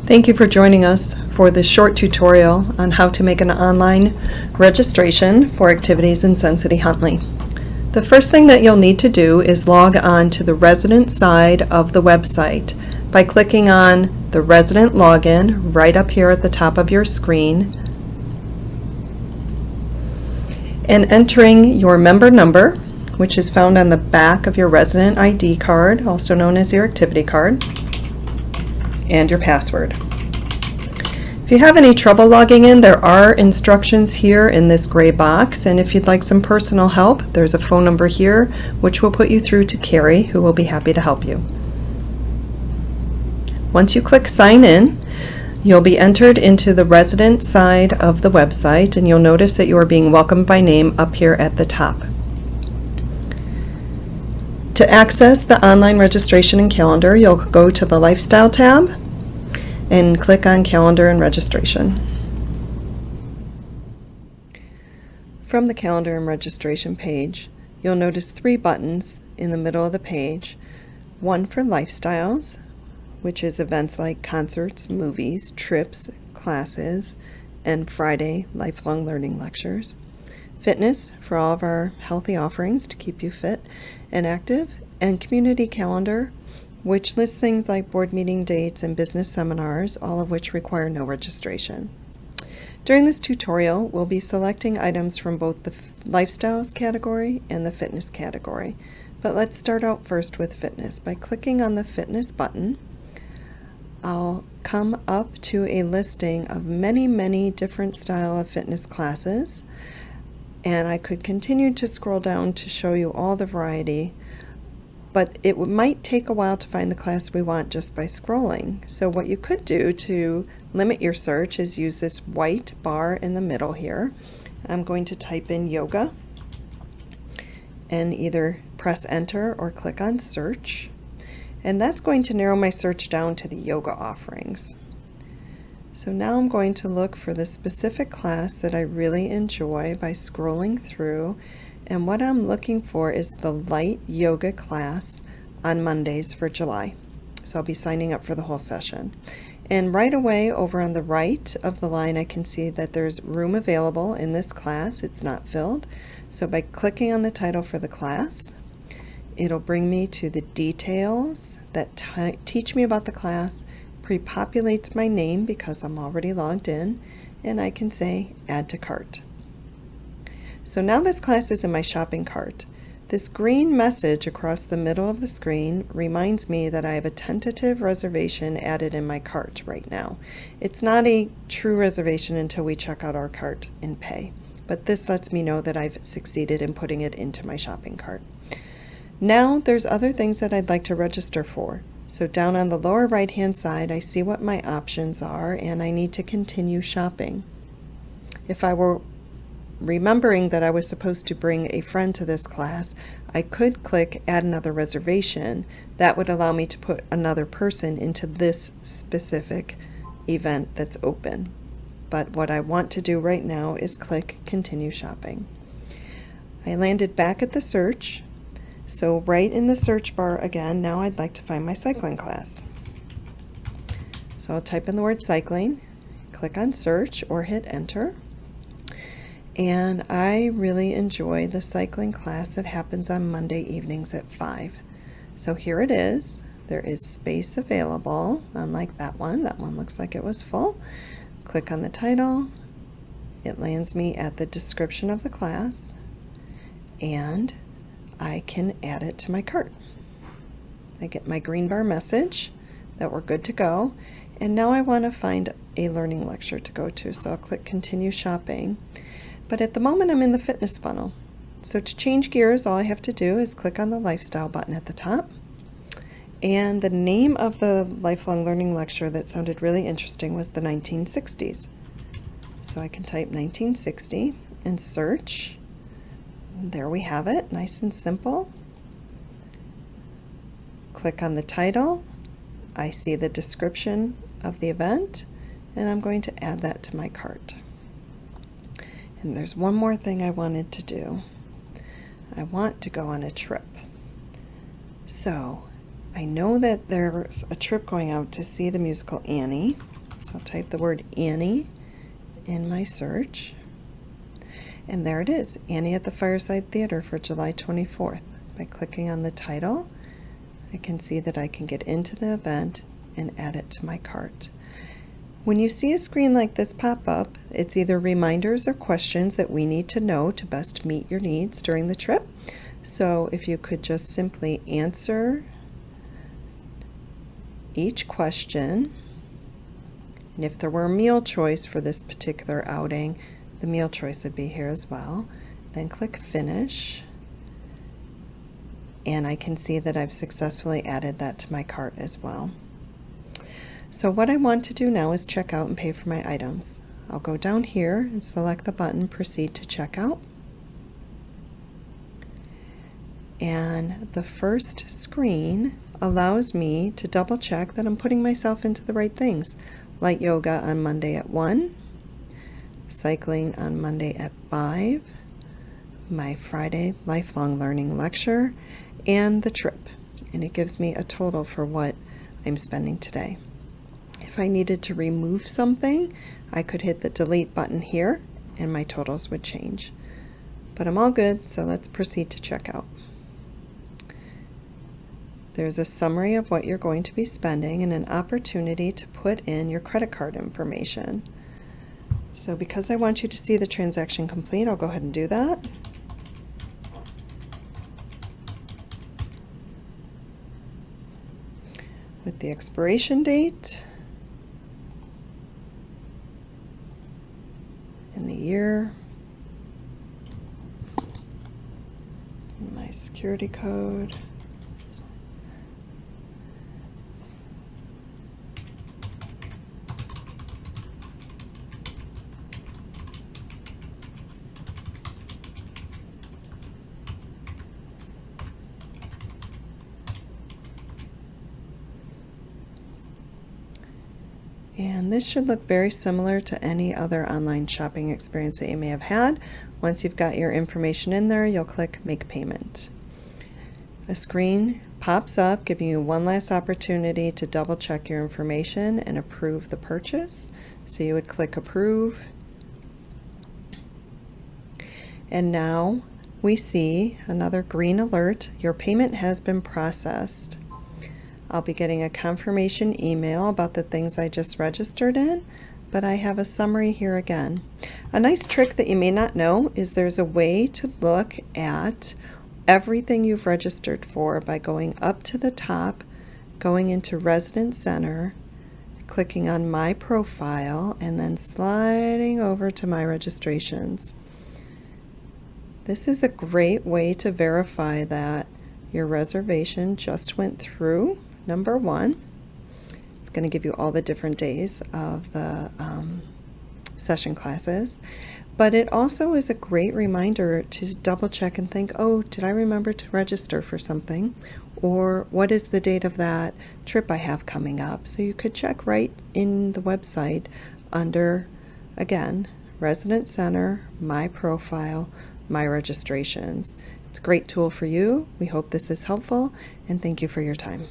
Thank you for joining us for this short tutorial on how to make an online registration for activities in Sun City Huntley. The first thing that you'll need to do is log on to the resident side of the website by clicking on the resident login right up here at the top of your screen and entering your member number, which is found on the back of your resident ID card, also known as your activity card, and your password. If you have any trouble logging in, there are instructions here in this gray box, and if you'd like some personal help, there's a phone number here which will put you through to Carrie, who will be happy to help you. Once you click sign in, you'll be entered into the resident side of the website, and you'll notice that you are being welcomed by name up here at the top. To access the online registration and calendar, you'll go to the Lifestyle tab and click on Calendar and Registration. From the Calendar and Registration page, you'll notice three buttons in the middle of the page. One for Lifestyles, which is events like concerts, movies, trips, classes, and Friday lifelong learning lectures. Fitness, for all of our healthy offerings to keep you fit and active, and Community Calendar, which lists things like board meeting dates and business seminars, all of which require no registration. During this tutorial, we'll be selecting items from both the Lifestyles category and the Fitness category. But let's start out first with Fitness. By clicking on the Fitness button, I'll come up to a listing of many different style of fitness classes, and I could continue to scroll down to show you all the variety, but it might take a while to find the class we want just by scrolling. So what you could do to limit your search is use this white bar in the middle here. I'm going to type in yoga and either press enter or click on search, and that's going to narrow my search down to the yoga offerings. So now I'm going to look for the specific class that I really enjoy by scrolling through, and what I'm looking for is the light yoga class on Mondays for July. So I'll be signing up for the whole session. And right away over on the right of the line I can see that there's room available in this class. It's not filled. So by clicking on the title for the class, it'll bring me to the details that teach me about the class, pre-populates my name because I'm already logged in, and I can say add to cart. So now this class is in my shopping cart. This green message across the middle of the screen reminds me that I have a tentative reservation added in my cart right now. It's not a true reservation until we check out our cart and pay, but this lets me know that I've succeeded in putting it into my shopping cart. Now there's other things that I'd like to register for. So down on the lower right hand side I see what my options are, and I need to continue shopping. If I were remembering that I was supposed to bring a friend to this class, I could click add another reservation. That would allow me to put another person into this specific event that's open. But what I want to do right now is click continue shopping. I landed back at the search. So right in the search bar again, now I'd like to find my cycling class. So I'll type in the word cycling, click on search or hit enter. And I really enjoy the cycling class that happens on Monday evenings at 5. So here it is. There is space available, unlike that one. That one looks like it was full. Click on the title. It lands me at the description of the class, and I can add it to my cart. I get my green bar message that we're good to go, and now I want to find a learning lecture to go to, so I'll click continue shopping. But at the moment I'm in the fitness funnel. So to change gears, all I have to do is click on the lifestyle button at the top, and the name of the lifelong learning lecture that sounded really interesting was the 1960s. So I can type 1960 and search. There we have it, nice and simple. Click on the title. I see the description of the event, and I'm going to add that to my cart. And there's one more thing I wanted to do. I want to go on a trip. So I know that there's a trip going out to see the musical Annie, so I'll type the word Annie in my search. And there it is, Annie at the Fireside Theater for July 24th. By clicking on the title, I can see that I can get into the event and add it to my cart. When you see a screen like this pop up, it's either reminders or questions that we need to know to best meet your needs during the trip. So if you could just simply answer each question, and if there were a meal choice for this particular outing, the meal choice would be here as well. Then click Finish, and I can see that I've successfully added that to my cart as well. So what I want to do now is check out and pay for my items. I'll go down here and select the button Proceed to Checkout. And the first screen allows me to double check that I'm putting myself into the right things. Light yoga on Monday at 1, cycling on Monday at 5, my Friday lifelong learning lecture, and the trip. And it gives me a total for what I'm spending today. If I needed to remove something, I could hit the delete button here and my totals would change. But I'm all good, so let's proceed to checkout. There's a summary of what you're going to be spending and an opportunity to put in your credit card information. So because I want you to see the transaction complete, I'll go ahead and do that. With the expiration date and the year, and my security code. And this should look very similar to any other online shopping experience that you may have had. Once you've got your information in there, you'll click Make Payment. A screen pops up giving you one last opportunity to double check your information and approve the purchase. So you would click Approve. And now we see another green alert. Your payment has been processed. I'll be getting a confirmation email about the things I just registered in, but I have a summary here again. A nice trick that you may not know is there's a way to look at everything you've registered for by going up to the top, going into Resident Center, clicking on My Profile, and then sliding over to My Registrations. This is a great way to verify that your reservation just went through. Number one, it's going to give you all the different days of the session classes, but it also is a great reminder to double check and think, oh, did I remember to register for something? Or what is the date of that trip I have coming up? So you could check right in the website under, again, Resident Center, My Profile, My Registrations. It's a great tool for you. We hope this is helpful, and thank you for your time.